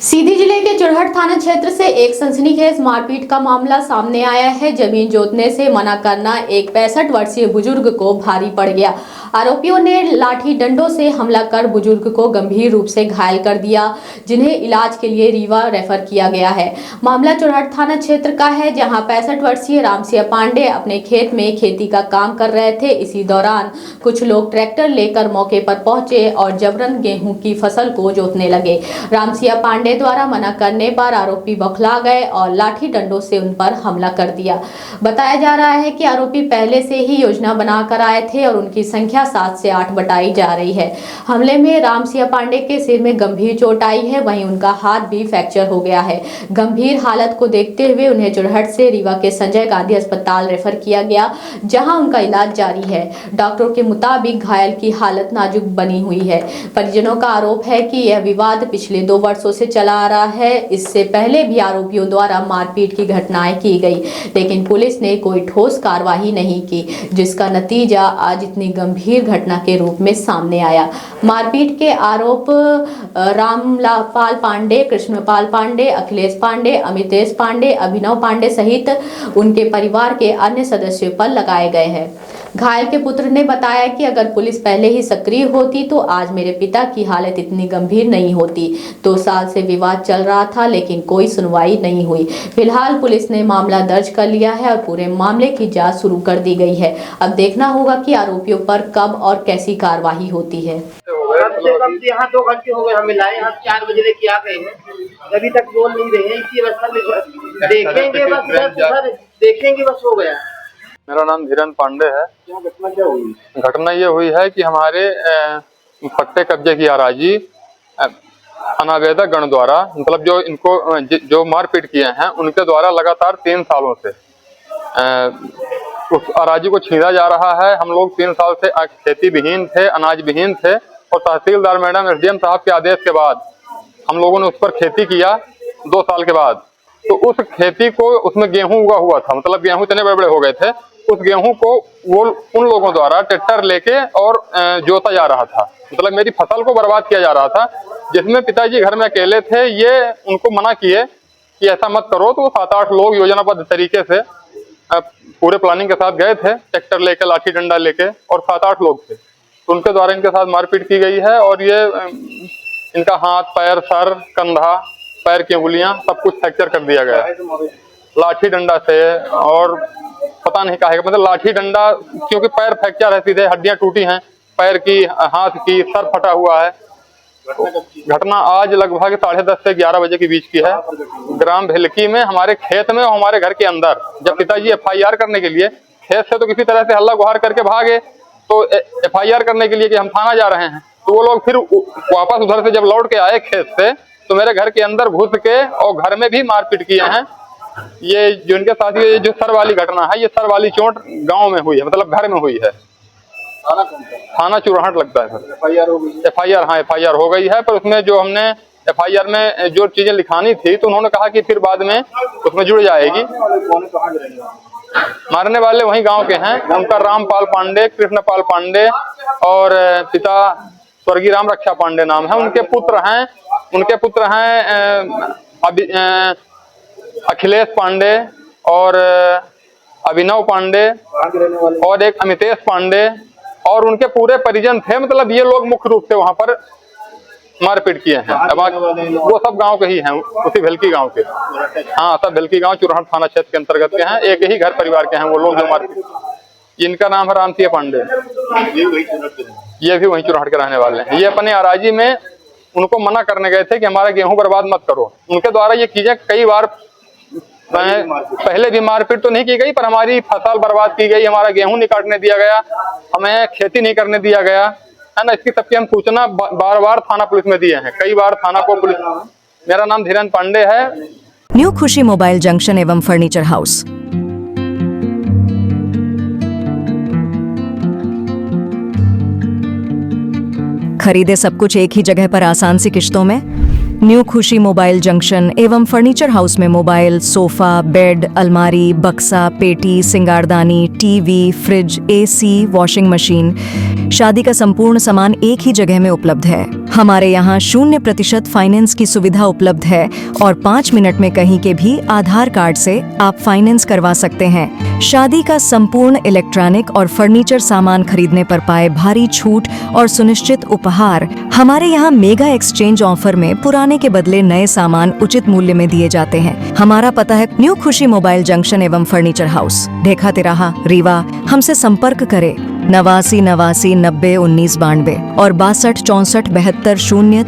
सीधी जिले के चुरहट थाना क्षेत्र से एक सनसनीखेज मारपीट का मामला सामने आया है। जमीन जोतने से मना करना एक 65 वर्षीय बुजुर्ग को भारी पड़ गया। आरोपियों ने लाठी डंडों से हमला कर बुजुर्ग को गंभीर रूप से घायल कर दिया, जिन्हें इलाज के लिए रीवा रेफर किया गया है। मामला चुरहट थाना क्षेत्र का है, जहां 65 वर्षीय रामसिया पांडे अपने खेत में खेती का काम कर रहे थे। इसी दौरान कुछ लोग ट्रैक्टर लेकर मौके पर पहुंचे और जबरन गेहूं की फसल को जोतने लगे। रामसिया पांडे द्वारा मना करने पर आरोपी बौखला गए और लाठी डंडों से उन पर हमला कर दिया। बताया जा रहा है कि आरोपी पहले से ही योजना बनाकर आए थे और उनकी संख्या 7 से 8 बताई जा रही है। हमले में रामसिया पांडे के सिर में गंभीर चोट आई है, वहीं उनका हाथ भी फ्रैक्चर हो गया है। गंभीर हालत को देखते हुए उन्हें चुरहट से रीवा के संजय गांधी अस्पताल रेफर किया गया, जहां उनका इलाज जारी है। डॉक्टरों के मुताबिक घायल की हालत नाजुक बनी हुई है। परिजनों का आरोप है कि यह विवाद पिछले 2 वर्षों से चला आ रहा है। इससे पहले भी आरोपियों द्वारा मारपीट की घटनाएं की गई, लेकिन पुलिस ने कोई ठोस कार्रवाई नहीं की, जिसका नतीजा आज इतनी गंभीर घटना के रूप में सामने आया। मारपीट के आरोप रामपाल पांडे, कृष्णपाल पांडे, अखिलेश पांडे, अमितेश पांडे, अभिनव पांडे सहित उनके परिवार के अन्य सदस्यों पर लगाए गए हैं। घायल के पुत्र ने बताया कि अगर पुलिस पहले ही सक्रिय होती तो आज मेरे पिता की हालत इतनी गंभीर नहीं होती। 2 साल से विवाद चल रहा था, लेकिन कोई सुनवाई नहीं हुई। फिलहाल पुलिस ने मामला दर्ज कर लिया है और पूरे मामले की जांच शुरू कर दी गई है। अब देखना होगा कि आरोपियों पर कब और कैसी कार्रवाई होती है। यहाँ 2 घंटे हो गए, हमें लाए यहाँ 4 बजे लेके आ गए हैं, अभी तक बोल नहीं रहे हैं। इसी अवस्था में देखेंगे बस हो गया। मेरा नाम धीरेन्द्र पांडे है। घटना क्या हुई? घटना ये हुई है कि हमारे पट्टे कब्जे की अराजी अनावेदक गण द्वारा, मतलब जो इनको जो मारपीट किए हैं उनके द्वारा लगातार 3 सालों से उस अराजी को छीना जा रहा है। हम लोग 3 साल से खेती विहीन थे, अनाज विहीन थे और तहसीलदार मैडम, एसडीएम साहब के आदेश के बाद हम लोगों ने उस पर खेती किया 2 साल के बाद। तो उस खेती को, उसमें गेहूं उगा हुआ था, मतलब गेहूं इतने बड़े बड़े हो गए थे, उस गेहूं को वो उन लोगों द्वारा ट्रैक्टर लेके और जोता जा रहा था, मतलब मेरी फसल को बर्बाद किया जा रहा था। जिसमें पिताजी घर में अकेले थे, ये उनको मना किए कि ऐसा मत करो। तो 7-8 लोग योजनाबद्ध तरीके से पूरे प्लानिंग के साथ गए थे, ट्रैक्टर लेके, लाठी डंडा लेके, और 7-8 लोग थे। तो उनके द्वारा इनके साथ मारपीट की गई है और ये इनका हाथ, पैर, सर, कंधा, पैर की उंगलियां सब कुछ फ्रैक्चर कर दिया गया लाठी डंडा से। और पता नहीं काहे, मतलब लाठी डंडा, क्योंकि पैर फ्रैक्चर है, सीधे हड्डियां टूटी हैं पैर की, हाथ की, सर फटा हुआ है। घटना आज लगभग 10:30 से 11 बजे के बीच की है। ग्राम भेलकी में, हमारे खेत में और हमारे घर के अंदर। जब पिताजी FIR करने के लिए खेत से तो किसी तरह से हल्ला गुहार करके भागे, तो FIR करने के लिए कि हम थाना जा रहे हैं, तो वो लोग फिर वापस उधर से जब लौट के आए खेत से, तो मेरे घर के अंदर घुस के और घर में भी मारपीट किए हैं। ये जो इनके साथ ये जो सर वाली घटना है, ये सर वाली चोट गांव में हुई है, मतलब घर में हुई है। थाना चुरहट लगता है सर। FIR हो गई? FIR, हाँ FIR हो गई है, पर उसमें जो हमने FIR में जो चीजें लिखानी थी, तो उन्होंने कहा कि फिर बाद में उसमें जुड़ जाएगी। मारने वाले वही गांव के हैं। उनका रामपाल पांडे, कृष्णपाल पांडे और पिता स्वर्गीय राम रक्षा पांडे नाम है। उनके पुत्र हैं अखिलेश पांडे और अभिनव पांडे और एक अमितेश पांडे, और उनके पूरे परिजन थे। मतलब ये लोग मुख्य रूप से वहां पर मारपीट किए हैं। वो सब गांव के ही हैं, उसी भेलकी गांव के। हाँ, सब भेलकी गांव चुरहट थाना क्षेत्र के अंतर्गत के हैं। एक ही घर परिवार के हैं वो लोग जो मारपीट। इनका नाम है रामसिया पांडे, ये भी वहीं चुरहट के रहने वाले हैं। ये अपने अराजी में उनको मना करने गए थे कि हमारा गेहूं बर्बाद मत करो। उनके द्वारा ये चीजें कई बार पहले भी मारपीट तो नहीं की गई, पर हमारी फसल बर्बाद की गई, हमारा गेहूं नहीं काटने दिया गया, हमें खेती नहीं करने दिया गया है ना। इसकी सबकी हम सूचना बार-बार थाना पुलिस में दिए हैं, कई बार थाना को पुलिस। मेरा नाम धीरेन्द्र पांडे है। न्यू खुशी मोबाइल जंक्शन एवं फर्नीचर हाउस। खरीदे सब कुछ एक ही जगह पर आसान सी किश्तों में। न्यू खुशी मोबाइल जंक्शन एवं फर्नीचर हाउस में मोबाइल, सोफा, बेड, अलमारी, बक्सा, पेटी, सिंगारदानी, TV, fridge, AC, washing machine, शादी का संपूर्ण सामान एक ही जगह में उपलब्ध है। हमारे यहाँ 0% फाइनेंस की सुविधा उपलब्ध है और 5 मिनट में कहीं के भी आधार कार्ड से आप फाइनेंस करवा सकते हैं। शादी का संपूर्ण इलेक्ट्रॉनिक और फर्नीचर सामान खरीदने पर पाए भारी छूट और सुनिश्चित उपहार। हमारे यहाँ मेगा एक्सचेंज ऑफर में पुराने के बदले नए सामान उचित मूल्य में दिए जाते हैं। हमारा पता है न्यू खुशी मोबाइल जंक्शन एवं फर्नीचर हाउस, ढेखा तिराहा, रीवा। हमसे संपर्क करें 89 89 90 19 92 और 62 64 72 0